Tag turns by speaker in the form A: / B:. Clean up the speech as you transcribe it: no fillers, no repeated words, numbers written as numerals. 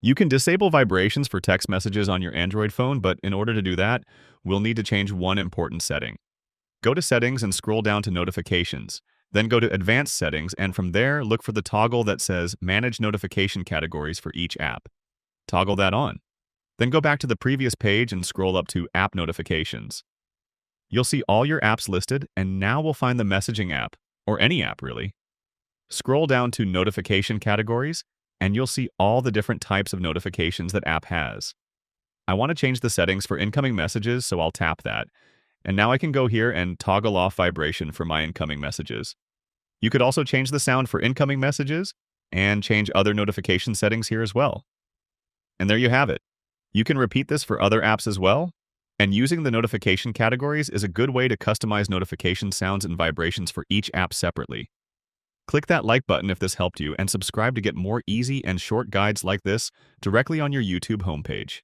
A: You can disable vibrations for text messages on your Android phone, but in order to do that, we'll need to change one important setting. Go to Settings and scroll down to Notifications. Then go to Advanced Settings, and from there, look for the toggle that says Manage Notification Categories for each app. Toggle that on. Then go back to the previous page and scroll up to App Notifications. You'll see all your apps listed, and now we'll find the messaging app, or any app really. Scroll down to Notification Categories, and you'll see all the different types of notifications that app has. I want to change the settings for incoming messages, so I'll tap that. And now I can go here and toggle off vibration for my incoming messages. You could also change the sound for incoming messages and change other notification settings here as well. And there you have it. You can repeat this for other apps as well. And using the notification categories is a good way to customize notification sounds and vibrations for each app separately. Click that like button if this helped you, and subscribe to get more easy and short guides like this directly on your YouTube homepage.